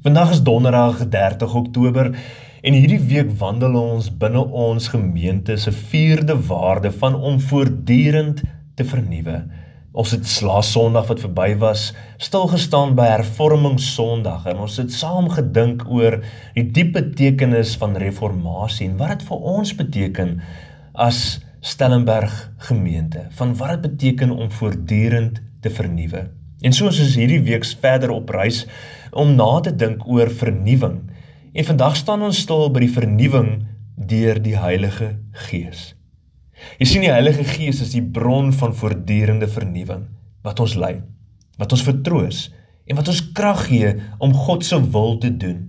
Vandag is donderdag 30 Oktober en hierdie week wandel ons binne ons gemeente se vierde waarde van om voortdurend te vernuwe. Ons het Laasondag wat verby was, stilgestaan by Hervormingssondag en ons het saam gedink oor die diep betekenis van reformatie en wat dit vir ons beteken as Stellenberg gemeente, van wat dit beteken om voortdurend te vernuwe. En soos is hierdie weeks verder op reis om na te dink oor vernuwing. En vandag staan ons stil by die vernuwing deur die Heilige Gees. Jy sien, die Heilige Gees is die bron van voortdurende vernuwing, wat ons lei, wat ons vertroos en wat ons krag gee om God se wil te doen.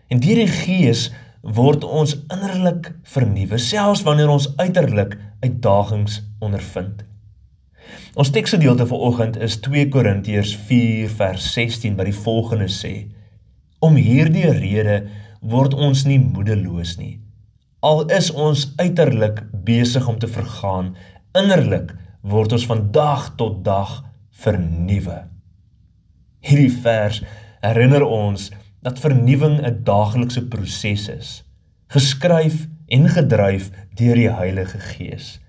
En deur die Gees word ons innerlik vernuwe, selfs wanneer ons uiterlik uitdagings ondervind. Ons teksgedeelte vanoggend is 2 Korintiërs 4 vers 16 wat die volgende sê: Om hierdie rede word ons nie moedeloos nie. Al is ons uiterlik besig om te vergaan, innerlik word ons van dag tot dag vernuwe. Hierdie vers herinner ons dat vernuwing 'n daaglikse proses is, geskryf en gedryf deur die Heilige Gees.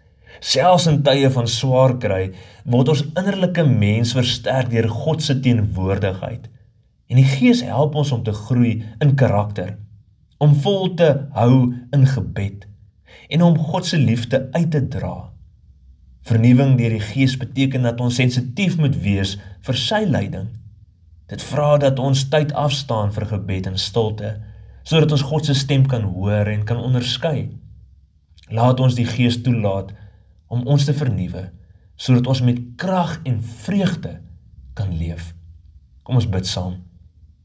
Selfs in tye van swaar kry, word ons innerlike mens versterk deur God se teenwoordigheid. En die Gees help ons om te groei in karakter, om vol te hou in gebed en om God se liefde uit te dra. Vernuwing deur die Gees beteken dat ons sensitief moet wees vir sy leiding. Dit vra dat ons tyd afstaan vir gebed en stilte, sodat ons God se stem kan hoor en kan onderskei. Laat ons die Gees toelaat om ons te vernuwe, sodat ons met krag en vreugde kan leef. Kom ons bid saam.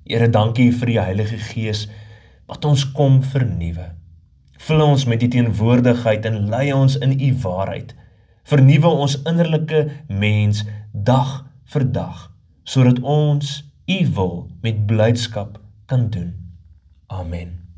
Here, dankie vir die Heilige Gees wat ons kom vernuwe. Vul ons met die teenwoordigheid en lei ons in u waarheid. Vernuwe ons innerlike mens dag vir dag, sodat ons u wil met blydskap kan doen. Amen.